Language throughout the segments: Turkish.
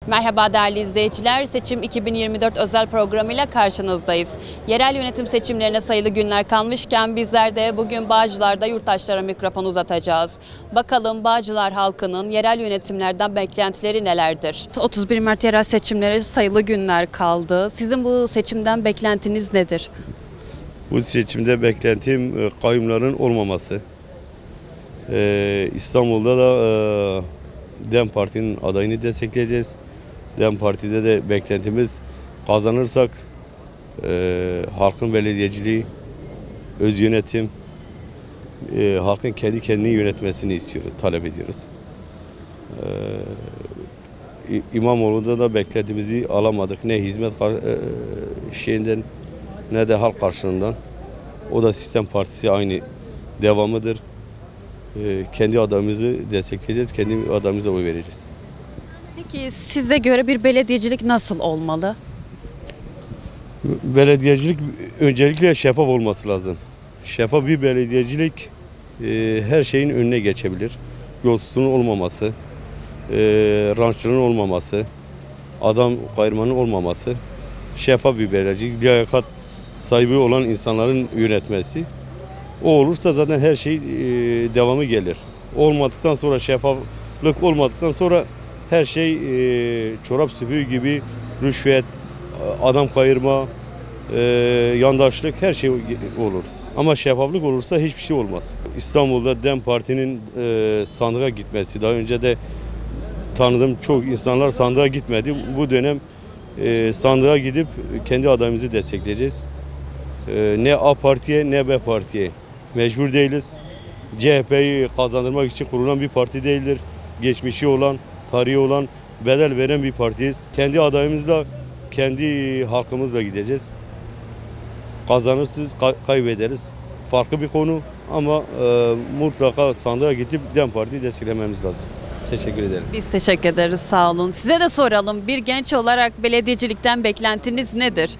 Merhaba değerli izleyiciler, Seçim 2024 özel programıyla karşınızdayız. Yerel yönetim seçimlerine sayılı günler kalmışken bizler de bugün Bağcılar'da yurttaşlara mikrofon uzatacağız. Bakalım Bağcılar halkının yerel yönetimlerden beklentileri nelerdir? 31 Mart yerel seçimlere sayılı günler kaldı. Sizin bu seçimden beklentiniz nedir? Bu seçimde beklentim kayyumların olmaması. İstanbul'da da DEM Parti'nin adayını destekleyeceğiz. DEM Parti'de de beklentimiz kazanırsak halkın belediyeciliği, öz yönetim, halkın kendi kendini yönetmesini istiyoruz, talep ediyoruz. İmamoğlu'da da beklentimizi alamadık. Ne hizmet şeyinden ne de halk karşılığından. O da Sistem Partisi aynı devamıdır. Kendi adamımızı destekleyeceğiz, kendi adamımıza oy vereceğiz. Peki size göre bir belediyecilik nasıl olmalı? Belediyecilik öncelikle şeffaf olması lazım. Şeffaf bir belediyecilik her şeyin önüne geçebilir. Yolsuzluğun olmaması, rançlığın olmaması, adam kayırmanın olmaması, şeffaf bir belediyecilik, liyakat sahibi olan insanların yönetmesi. O olursa zaten her şey devamı gelir. Olmadıktan sonra, şeffaflık olmadıktan sonra her şey çorap söküğü gibi rüşvet, adam kayırma, yandaşlık her şey olur. Ama şeffaflık olursa hiçbir şey olmaz. İstanbul'da DEM Parti'nin sandığa gitmesi, daha önce de tanıdığım çok insanlar sandığa gitmedi. Bu dönem sandığa gidip kendi adayımızı destekleyeceğiz. Ne A partiye ne B partiye mecbur değiliz. CHP'yi kazandırmak için kurulan bir parti değildir. Geçmişi olan, tarihi olan, bedel veren bir partiyiz. Kendi adayımızla, kendi halkımızla gideceğiz. Kazanırsız, kaybederiz. Farklı bir konu ama mutlaka sandığa gidip DEM Parti'yi desteklememiz lazım. Teşekkür ederim. Biz teşekkür ederiz, sağ olun. Size de soralım, bir genç olarak belediyecilikten beklentiniz nedir?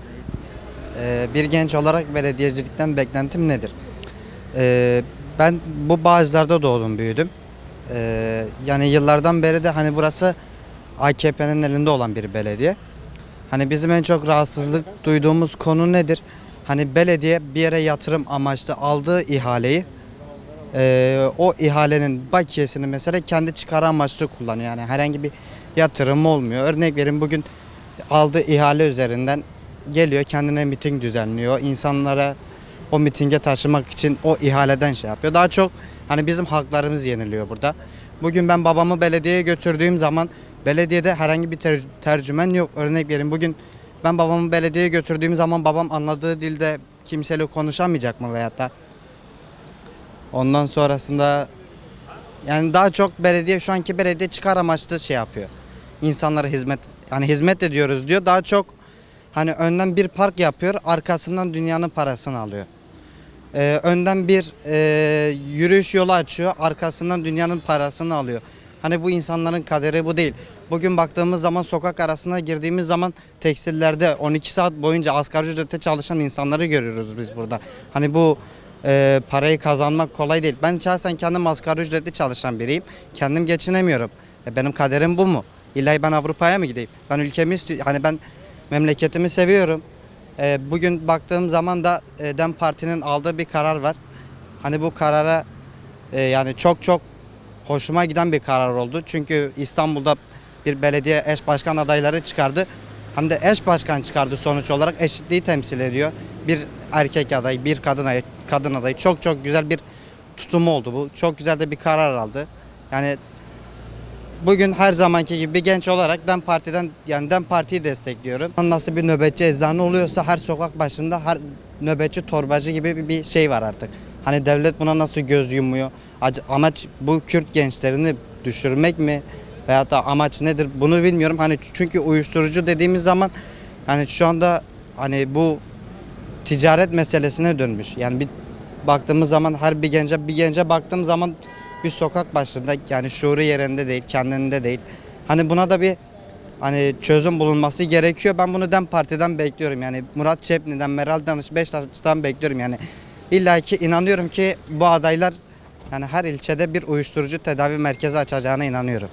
Bir genç olarak belediyecilikten beklentim nedir? Ben bu Bağcılar'da doğdum, büyüdüm. Yani yıllardan beri de hani burası AKP'nin elinde olan bir belediye. Hani bizim en çok rahatsızlık duyduğumuz konu nedir? Hani belediye bir yere yatırım amaçlı aldığı ihaleyi, o ihalenin bakiyesini mesela kendi çıkarı amaçlı kullanıyor. Yani herhangi bir yatırım olmuyor. Örnek verin, bugün aldığı ihale üzerinden geliyor, kendine miting düzenliyor. İnsanlara o mitinge taşımak için o ihaleden şey yapıyor. Daha çok hani bizim haklarımız yeniliyor burada. Bugün ben babamı belediyeye götürdüğüm zaman belediyede herhangi bir tercümen yok. Örnek verin, bugün ben babamı belediyeye götürdüğüm zaman babam anladığı dilde kimseyle konuşamayacak mı veyahut da ondan sonrasında yani daha çok belediye, şu anki belediye çıkar amaçlı şey yapıyor. İnsanlara hizmet, yani hizmet ediyoruz diyor. Daha çok hani önden bir park yapıyor, arkasından dünyanın parasını alıyor. Önden bir yürüyüş yolu açıyor, arkasından dünyanın parasını alıyor. Hani bu insanların kaderi bu değil. Bugün baktığımız zaman, sokak arasına girdiğimiz zaman tekstillerde 12 saat boyunca asgari ücrete çalışan insanları görüyoruz biz burada. Hani bu parayı kazanmak kolay değil. Ben şahsen kendim asgari ücretli çalışan biriyim. Kendim geçinemiyorum. Benim kaderim bu mu? İlla ben Avrupa'ya mı gideyim? Ben ülkemi istiyorum. Hani ben memleketimi seviyorum. Bugün baktığım zaman da DEM Parti'nin aldığı bir karar var. Hani bu karara yani çok hoşuma giden bir karar oldu. Çünkü İstanbul'da bir belediye eş başkan adayları çıkardı. Hem de eş başkan çıkardı, sonuç olarak eşitliği temsil ediyor. Bir erkek aday, bir kadın adayı. Çok güzel bir tutumu oldu bu. Çok güzel de bir karar aldı. Yani bugün her zamanki gibi bir genç olarak DEM Parti'yi destekliyorum. Nasıl bir nöbetçi eczane oluyorsa her sokak başında her nöbetçi torbacı gibi bir şey var artık. Hani devlet buna nasıl göz yumuyor? Amaç bu Kürt gençlerini düşürmek mi? Veyahut da amaç nedir? Bunu bilmiyorum. Hani çünkü uyuşturucu dediğimiz zaman hani şu anda hani bu ticaret meselesine dönmüş. Yani bir baktığımız zaman her bir gence baktığım zaman bir sokak başında, yani şuuru yerinde değil, kendinde değil. Hani buna da bir hani çözüm bulunması gerekiyor. Ben bunu DEM Parti'den bekliyorum. Yani Murat Çepni'den, Meral Danış, Beşiktaş'tan bekliyorum. Yani illa ki inanıyorum ki bu adaylar yani her ilçede bir uyuşturucu tedavi merkezi açacağına inanıyorum.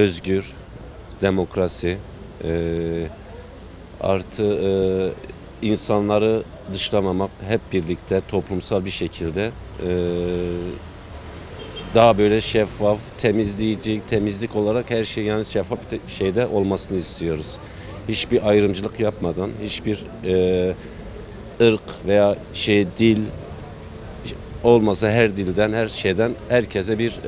özgür, demokrasi, artı insanları dışlamamak, hep birlikte toplumsal bir şekilde daha böyle şeffaf, temizleyici, temizlik olarak her şey yani şeffaf bir şeyde olmasını istiyoruz. Hiçbir ayrımcılık yapmadan, hiçbir ırk veya dil olmasa her dilden, her şeyden herkese bir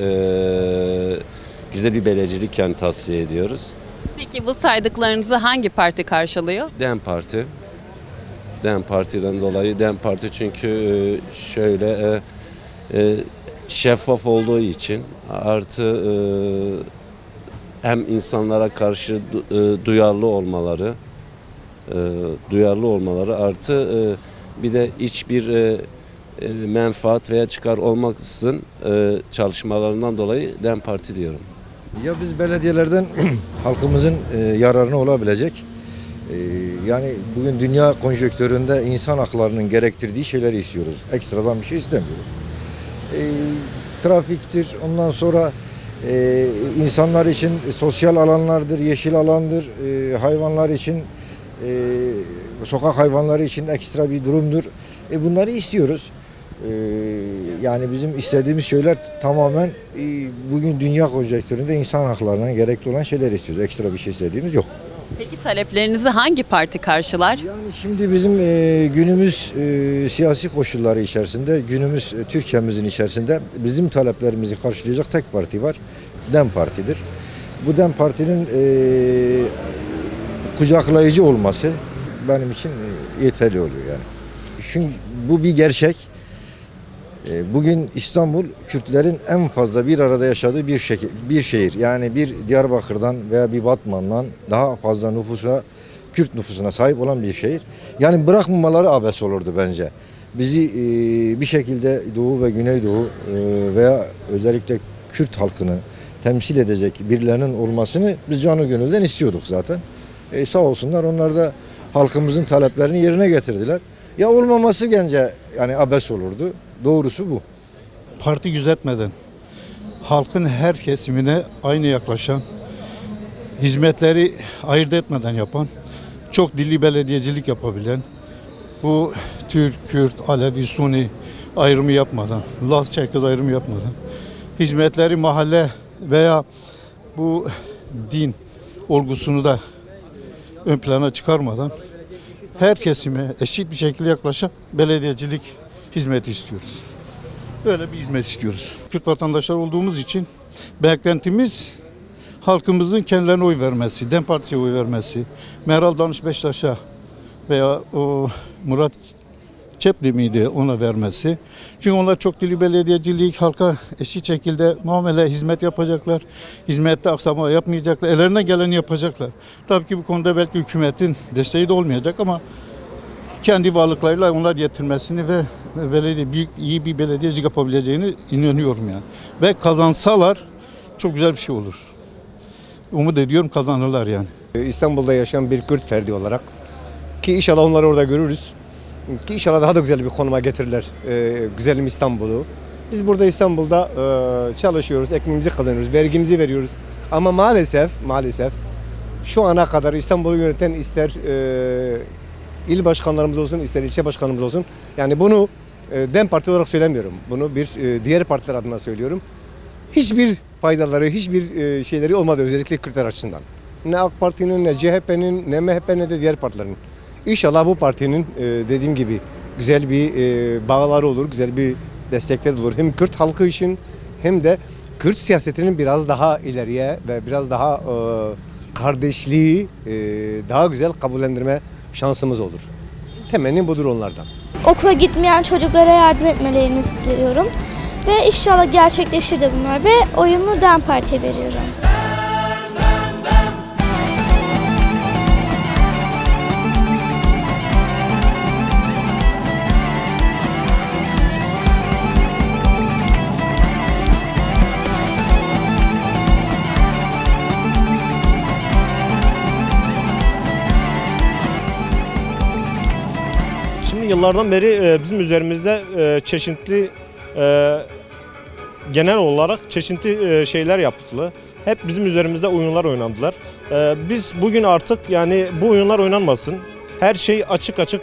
güzel bir belediyecilik yani tavsiye ediyoruz. Peki bu saydıklarınızı hangi parti karşılıyor? DEM Parti. DEM Parti'den dolayı DEM Parti çünkü şöyle şeffaf olduğu için artı hem insanlara karşı duyarlı olmaları artı bir de hiçbir menfaat veya çıkar olmaksızın çalışmalarından dolayı DEM Parti diyorum. Ya biz belediyelerden halkımızın yararına olabilecek yani bugün dünya konjonktüründe insan haklarının gerektirdiği şeyleri istiyoruz. Ekstradan bir şey istemiyoruz. Trafiktir, ondan sonra insanlar için sosyal alanlardır, yeşil alandır, hayvanlar için, sokak hayvanları için ekstra bir durumdur. Bunları istiyoruz. Yani bizim istediğimiz şeyler tamamen bugün dünya konjonktüründe insan haklarına gerekli olan şeyler istiyoruz. Ekstra bir şey istediğimiz yok. Peki taleplerinizi hangi parti karşılar? Yani şimdi bizim günümüz siyasi koşulları içerisinde, günümüz Türkiye'mizin içerisinde bizim taleplerimizi karşılayacak tek parti var. DEM Parti'dir. Bu DEM Parti'nin kucaklayıcı olması benim için yeterli oluyor yani. Çünkü bu bir gerçek. Bugün İstanbul Kürtlerin en fazla bir arada yaşadığı bir şehir. Yani bir Diyarbakır'dan veya bir Batman'dan daha fazla Kürt nüfusuna sahip olan bir şehir. Yani bırakmamaları abes olurdu bence. Bizi bir şekilde Doğu ve Güneydoğu veya özellikle Kürt halkını temsil edecek birilerinin olmasını biz canı gönülden istiyorduk zaten. Sağ olsunlar, onlar da halkımızın taleplerini yerine getirdiler. Ya olmaması bence yani abes olurdu. Doğrusu bu. Parti gözetmeden halkın her kesimine aynı yaklaşan, hizmetleri ayırt etmeden yapan, çok dilli belediyecilik yapabilen, bu Türk, Kürt, Alevi, Suni ayrımı yapmadan, Laz, Çerkez ayrımı yapmadan, hizmetleri mahalle veya bu din olgusunu da ön plana çıkarmadan her kesime eşit bir şekilde yaklaşan belediyecilik hizmeti istiyoruz. Böyle bir hizmet istiyoruz. Kürt vatandaşlar olduğumuz için beklentimiz halkımızın kendilerine oy vermesi, DEM Parti'ye oy vermesi, Meral Danış Beştaş'a veya o Murat Çepli miydi ona vermesi. Çünkü onlar çok dilli belediyecilik, halka eşit şekilde muamele, hizmet yapacaklar. Hizmette aksama yapmayacaklar. Ellerinden geleni yapacaklar. Tabii ki bu konuda belki hükümetin desteği de olmayacak ama kendi varlıklarıyla onlar getirmesini ve iyi bir belediyecilik yapabileceğini inanıyorum yani. Ve kazansalar çok güzel bir şey olur. Umut ediyorum kazanırlar yani. İstanbul'da yaşayan bir Kürt ferdi olarak ki inşallah onları orada görürüz. Ki inşallah daha da güzel bir konuma getirirler güzelim İstanbul'u. Biz burada İstanbul'da çalışıyoruz, ekmeğimizi kazanıyoruz, vergimizi veriyoruz. Ama maalesef şu ana kadar İstanbul'u yöneten ister il başkanlarımız olsun, ister ilçe başkanlarımız olsun. Yani bunu DEM Parti olarak söylemiyorum. Bunu bir diğer partiler adına söylüyorum. Hiçbir faydaları, hiçbir şeyleri olmadı özellikle Kürtler açısından. Ne AK Parti'nin, ne CHP'nin, ne MHP'nin, ne de diğer partilerin. İnşallah bu partinin dediğim gibi güzel bir bağları olur, güzel bir destekleri olur. Hem Kürt halkı için hem de Kürt siyasetinin biraz daha ileriye ve biraz daha kardeşliği daha güzel kabullendirme şansımız olur. Temenni budur onlardan. Okula gitmeyen çocuklara yardım etmelerini istiyorum. Ve inşallah gerçekleşir de bunlar ve oyumu DEM Parti'ye veriyorum. Şimdi yıllardan beri bizim üzerimizde çeşitli genel olarak çeşitli şeyler yapıldı. hep bizim üzerimizde oyunlar oynandılar. Biz bugün artık yani bu oyunlar oynanmasın. Her şey açık açık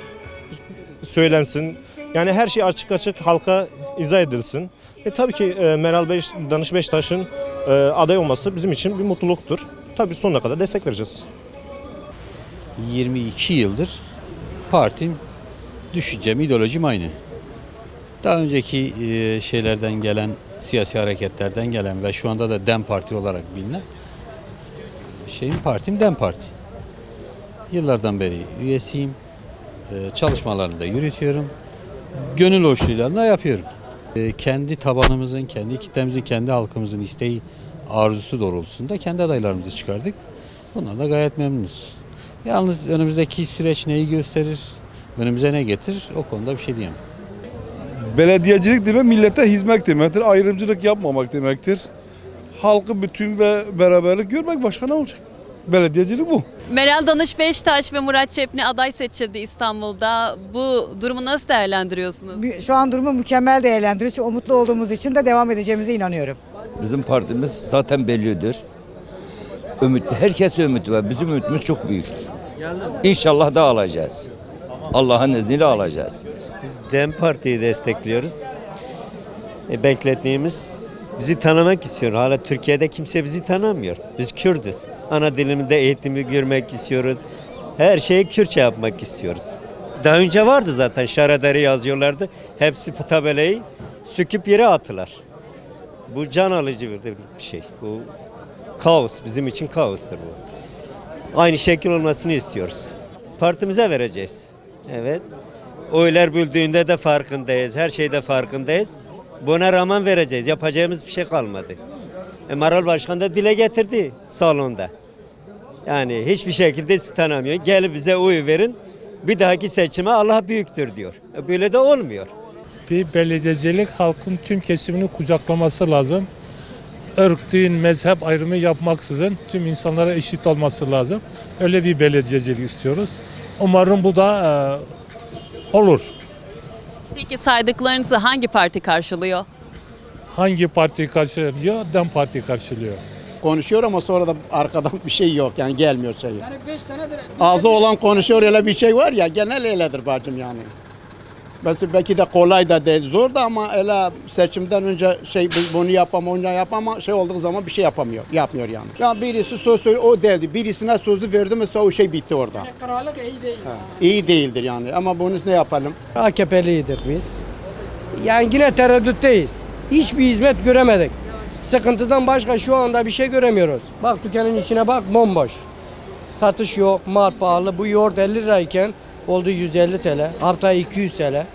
söylensin. Yani her şey açık açık halka izah edilsin. Tabii ki Meral Danış Beştaş'ın aday olması bizim için bir mutluluktur. Tabii sonuna kadar destek vereceğiz. 22 yıldır partim, düşüncem, ideolojim aynı. Daha önceki şeylerden gelen, siyasi hareketlerden gelen ve şu anda da DEM Parti olarak bilinen partim DEM Parti. Yıllardan beri üyesiyim. Çalışmalarını da yürütüyorum. Gönül hoşluğuyla da yapıyorum. Kendi tabanımızın, kendi kitlemizin, kendi halkımızın isteği, arzusu doğrultusunda kendi adaylarımızı çıkardık. Bundan da gayet memnunuz. Yalnız önümüzdeki süreç neyi gösterir, önümüze ne getirir o konuda bir şey diyemem. Belediyecilik demek millete hizmet demektir, ayrımcılık yapmamak demektir. Halkı bütün ve beraberlik görmek, başka ne olacak? Belediyecilik bu. Meral Danış Beştaş ve Murat Çepni aday seçildi İstanbul'da. Bu durumu nasıl değerlendiriyorsunuz? Şu an durumu mükemmel değerlendiriyoruz. O mutlu olduğumuz için de devam edeceğimize inanıyorum. Bizim partimiz zaten bellidir. Herkes ümitli var. Bizim ümitimiz çok büyüktür. İnşallah da alacağız. Allah'ın izniyle alacağız. Biz DEM Parti'yi destekliyoruz. Beklettiğimiz bizi tanımak istiyor. Hala Türkiye'de kimse bizi tanımıyor. Biz Kürdüz. Ana dilimizde eğitimi görmek istiyoruz. Her şeyi Kürtçe yapmak istiyoruz. Daha önce vardı zaten. Şaraderi yazıyorlardı. Hepsi tabelayı söküp yere attılar. Bu can alıcı bir şey. Bu kaos. Bizim için kaostur bu. Aynı şekil olmasını istiyoruz. Partimize vereceğiz. Evet. Oylar böldüğünde de farkındayız. Her şeyde farkındayız. Buna rağmen vereceğiz. Yapacağımız bir şey kalmadı. Meral Başkan da dile getirdi salonda. Yani hiçbir şekilde tanımıyor. Gelip bize oy verin. Bir dahaki seçime Allah büyüktür diyor. Böyle de olmuyor. Bir belediyecilik halkın tüm kesimini kucaklaması lazım. Irk, din, mezhep ayrımı yapmaksızın tüm insanlara eşit olması lazım. Öyle bir belediyecilik istiyoruz. Umarım bu da olur. Peki saydıklarınızı hangi parti karşılıyor? Hangi parti karşılıyor? DEM Parti karşılıyor. Konuşuyor ama sonra da arkadan bir şey yok yani gelmiyor şey. Yani 5 senedir ağzı olan konuşuyor, öyle bir şey var ya, genel öyledir bacım yani. Belki de kolay da değil, zor da ama öyle seçimden önce bunu yapama, onu yapama şey olduğu zaman bir şey yapamıyor yani. Ya birisi söz söylüyor, o değildi. Birisine sözü verdi mi o şey bitti orada. Kararlılık iyi değil. İyi değildir yani ama bunu ne yapalım? AKP'liyiz biz. Yani yine tereddütteyiz. Hiçbir hizmet göremedik. Sıkıntıdan başka şu anda bir şey göremiyoruz. Bak dükkanın içine bak, bomboş. Satış yok, mal pahalı. Bu yoğurt 50 lirayken oldu 150 TL. Haftaya 200 TL.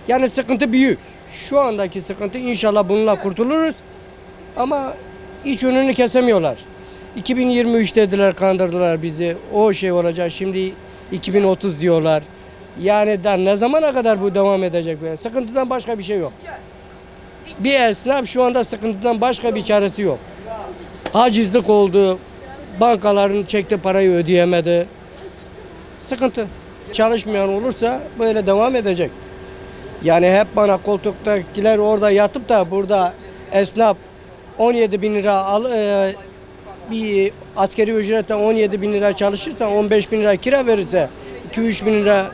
Yani sıkıntı büyük. Şu andaki sıkıntı, inşallah bununla kurtuluruz. Ama hiç önünü kesemiyorlar. 2023 dediler, kandırdılar bizi. O şey olacak. Şimdi 2030 diyorlar. Yani ne zamana kadar bu devam edecek? Sıkıntıdan başka bir şey yok. Bir esnaf şu anda sıkıntıdan başka bir çaresi yok. Hacizlik oldu. Bankaların çektiği parayı ödeyemedi. Sıkıntı. Çalışmayan olursa böyle devam edecek. Yani hep bana koltuktakiler orada yatıp da burada esnaf 17 bin lira bir askeri ücretle 17 bin lira çalışırsa, 15 bin lira kira verirse, 2-3 bin lira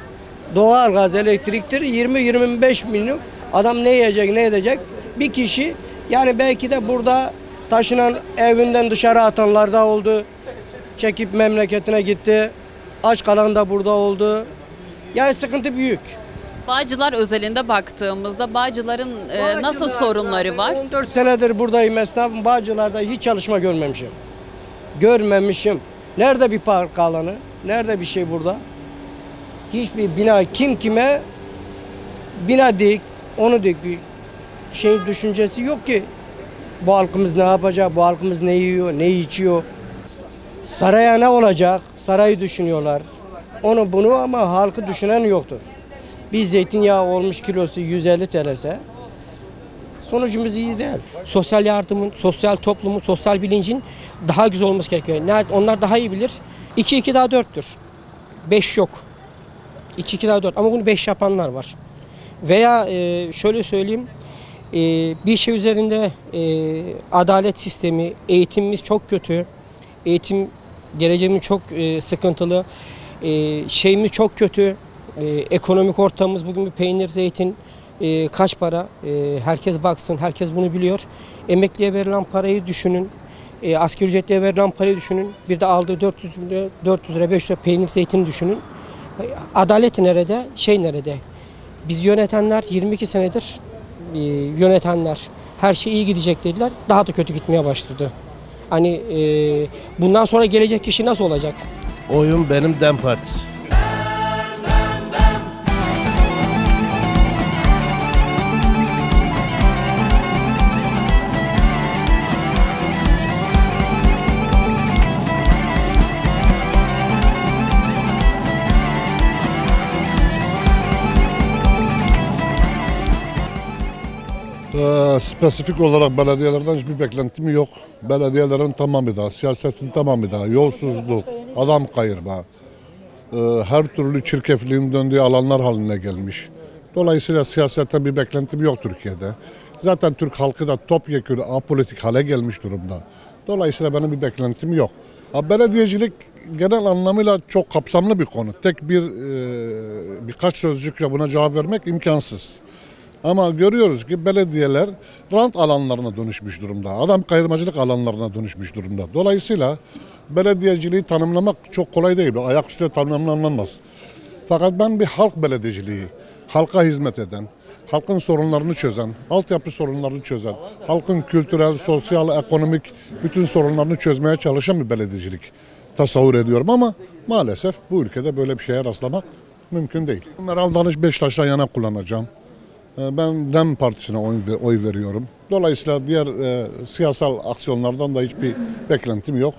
doğal gaz, elektriktir, 20-25 milyon adam ne yiyecek, ne edecek? Bir kişi yani belki de burada taşınan, evinden dışarı atanlar da oldu. Çekip memleketine gitti. Aç kalan da burada oldu. Yani sıkıntı büyük. Bağcılar özelinde baktığımızda Bağcılar'ın nasıl sorunları var? 14 senedir buradayım esnafım. Bağcılar'da hiç çalışma görmemişim. Görmemişim. Nerede bir park alanı? Nerede bir şey burada? Hiçbir bina, kim kime bina dik, onu dik, bir şey düşüncesi yok ki. Bu halkımız ne yapacak? Bu halkımız ne yiyor, ne içiyor? Saraya ne olacak? Sarayı düşünüyorlar. Onu bunu ama halkı düşünen yoktur. Bir zeytinyağı olmuş kilosu 150 TL ise sonucumuz iyi değil. Sosyal yardımın, sosyal toplumun, sosyal bilincin daha güzel olması gerekiyor. Onlar daha iyi bilir. 2 daha 4'tür. 5 yok. 2 daha 4 ama bunu 5 yapanlar var. Veya şöyle söyleyeyim. Bir şey üzerinde adalet sistemi, eğitimimiz çok kötü. Eğitim derecemiz çok sıkıntılı. Şeyimiz çok kötü. Ekonomik ortamımız bugün bir peynir, zeytin kaç para? Herkes baksın, herkes bunu biliyor. Emekliye verilen parayı düşünün. Asgari ücretliye verilen parayı düşünün. Bir de aldığı 400 lira, 500 lira peynir, zeytin düşünün. Adalet nerede? Şey nerede? Biz yönetenler 22 senedir yönetenler her şey iyi gidecek dediler. Daha da kötü gitmeye başladı. Hani bundan sonra gelecek kişi nasıl olacak? Oyun benim DEM Partisi. Spesifik olarak belediyelerden hiçbir beklentim yok. Belediyelerin tamamı da, siyasetin tamamı da, yolsuzluk, adam kayırma, her türlü çirkefliğin döndüğü alanlar haline gelmiş. Dolayısıyla siyasette bir beklentim yok Türkiye'de. Zaten Türk halkı da topyekün apolitik hale gelmiş durumda. Dolayısıyla benim bir beklentim yok. Belediyecilik genel anlamıyla çok kapsamlı bir konu. Tek birkaç sözcükle buna cevap vermek imkansız. Ama görüyoruz ki belediyeler rant alanlarına dönüşmüş durumda. Adam kayırmacılık alanlarına dönüşmüş durumda. Dolayısıyla belediyeciliği tanımlamak çok kolay değil. Ayaküstü tanımlanmaz. Fakat ben bir halk belediyeciliği, halka hizmet eden, halkın sorunlarını çözen, altyapı sorunlarını çözen, halkın kültürel, sosyal, ekonomik bütün sorunlarını çözmeye çalışan bir belediyecilik tasavvur ediyorum ama maalesef bu ülkede böyle bir şeye rastlamak mümkün değil. Meral Danış Beşiktaş'tan yana kullanacağım. Ben DEM Partisi'ne oy veriyorum. Dolayısıyla diğer siyasal aksiyonlardan da hiçbir beklentim yok.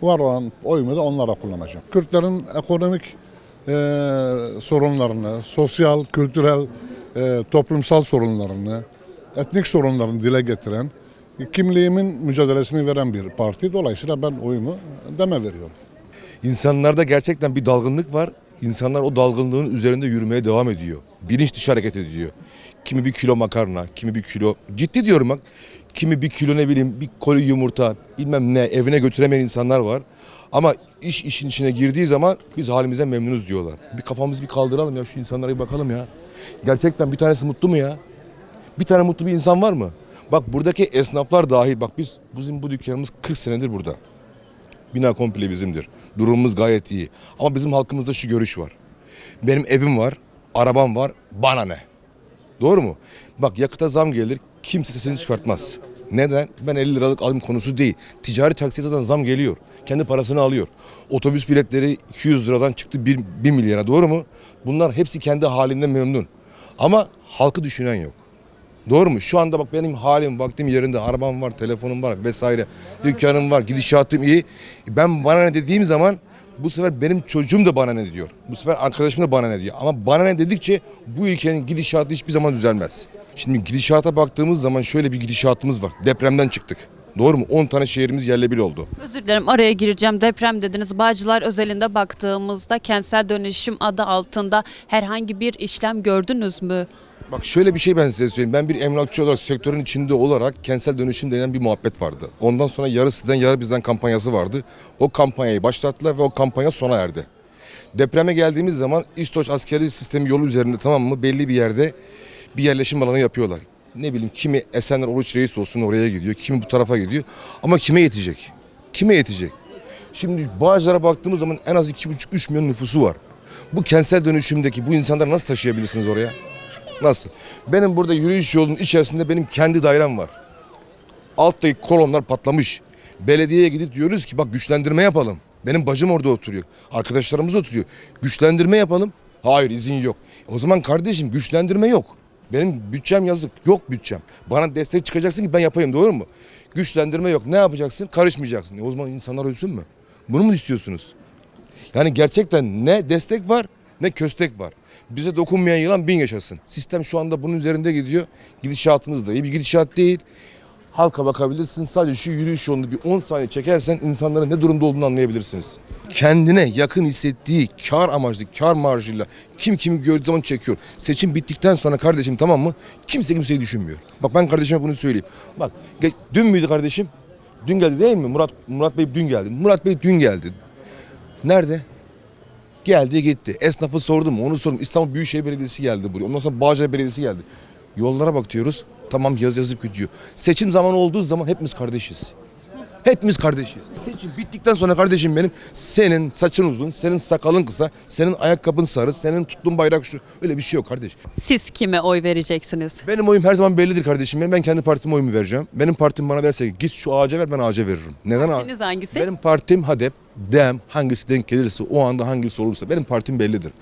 Var olan oyumu da onlara kullanacağım. Kürtlerin ekonomik sorunlarını, sosyal, kültürel, toplumsal sorunlarını, etnik sorunlarını dile getiren, kimliğimin mücadelesini veren bir parti. Dolayısıyla ben oyumu DEM'e veriyorum. İnsanlarda gerçekten bir dalgınlık var. İnsanlar o dalgınlığın üzerinde yürümeye devam ediyor. Bilinç dışı hareket ediyor. Kimi bir kilo makarna, kimi bir kilo, ciddi diyorum bak, kimi bir kilo ne bileyim bir koli yumurta bilmem ne evine götüremeyen insanlar var. Ama işin içine girdiği zaman biz halimize memnunuz diyorlar. Bir kafamızı bir kaldıralım ya, şu insanlara bir bakalım ya. Gerçekten bir tanesi mutlu mu ya? Bir tane mutlu bir insan var mı? Bak buradaki esnaflar dahil, bak bizim bu dükkanımız 40 senedir burada. Bina komple bizimdir. Durumumuz gayet iyi. Ama bizim halkımızda şu görüş var. Benim evim var, arabam var, bana ne? Doğru mu? Bak yakıta zam gelir, kimse sesini çıkartmaz. Neden? Ben 50 liralık alım konusu değil. Ticari taksiye zaten zam geliyor. Kendi parasını alıyor. Otobüs biletleri 200 liradan çıktı 1 milyara, doğru mu? Bunlar hepsi kendi halinde memnun. Ama halkı düşünen yok. Doğru mu? Şu anda bak benim halim, vaktim yerinde, arabam var, telefonum var vesaire. Dükkanım var, gidişatım iyi. Ben bana ne dediğim zaman bu sefer benim çocuğum da bana ne diyor. Bu sefer arkadaşım da bana ne diyor. Ama bana ne dedikçe bu ülkenin gidişatı hiçbir zaman düzelmez. Şimdi gidişata baktığımız zaman şöyle bir gidişatımız var. Depremden çıktık. Doğru mu? 10 tane şehrimiz yerle bir oldu. Özür dilerim, araya gireceğim. Deprem dediniz. Bağcılar özelinde baktığımızda kentsel dönüşüm adı altında herhangi bir işlem gördünüz mü? Bak şöyle bir şey ben size söyleyeyim. Ben bir emlakçı olarak sektörün içinde olarak kentsel dönüşüm denen bir muhabbet vardı. Ondan sonra yarı sizden yarı bizden kampanyası vardı. O kampanyayı başlattılar ve o kampanya sona erdi. Depreme geldiğimiz zaman İstoç askeri sistemi yolu üzerinde, tamam mı, belli bir yerde bir yerleşim alanı yapıyorlar. Ne bileyim, kimi Esenler Oruç Reis olsun oraya gidiyor, kimi bu tarafa gidiyor. Ama kime yetecek? Kime yetecek? Şimdi Bağcılar'a baktığımız zaman en az 2,5-3 milyon nüfusu var. Bu kentsel dönüşümdeki bu insanları nasıl taşıyabilirsiniz oraya? Nasıl? Benim burada yürüyüş yolunun içerisinde benim kendi dairem var. Alttaki kolonlar patlamış. Belediyeye gidip diyoruz ki bak güçlendirme yapalım. Benim bacım orada oturuyor. Arkadaşlarımız oturuyor. Güçlendirme yapalım. Hayır, izin yok. O zaman kardeşim güçlendirme yok. Benim bütçem yazık. Yok bütçem. Bana destek çıkacaksın ki ben yapayım, doğru mu? Güçlendirme yok. Ne yapacaksın? Karışmayacaksın. O zaman insanlar ölsün mü? Bunu mu istiyorsunuz? Yani gerçekten ne destek var ne köstek var. Bize dokunmayan yılan bin yaşasın. Sistem şu anda bunun üzerinde gidiyor. Gidişatımız da iyi bir gidişat değil. halka bakabilirsin. Sadece şu yürüyüş yolunu bir 10 saniye çekersen insanların ne durumda olduğunu anlayabilirsiniz. Kendine yakın hissettiği kar amaçlı, kar marjıyla kim kimi gördüğü zaman çekiyor. Seçim bittikten sonra kardeşim, tamam mı? Kimse kimseyi düşünmüyor. Bak ben kardeşime bunu söyleyeyim. Bak dün müydü kardeşim? Dün geldi değil mi? Murat Bey dün geldi. Murat Bey dün geldi. Nerede? Geldi gitti. Esnafı sordum, onu sordum. İstanbul Büyükşehir Belediyesi geldi buraya. Ondan sonra Bağcılar Belediyesi geldi. Yollara bak diyoruz. Tamam, yazıp gidiyor. Seçim zamanı olduğu zaman hepimiz kardeşiz. Hepimiz kardeşiz. Seçim bittikten sonra kardeşim benim, senin saçın uzun, senin sakalın kısa, senin ayakkabın sarı, senin tuttuğun bayrak şu. Öyle bir şey yok kardeş. Siz kime oy vereceksiniz? Benim oyum her zaman bellidir kardeşim. Ben kendi partime oyumu vereceğim. Benim partim bana derse git şu ağaca ver, ben ağaca veririm. Neden? Partiniz hangisi? Benim partim HDP, DEM, hangisi denk gelirse, o anda hangisi olursa benim partim bellidir.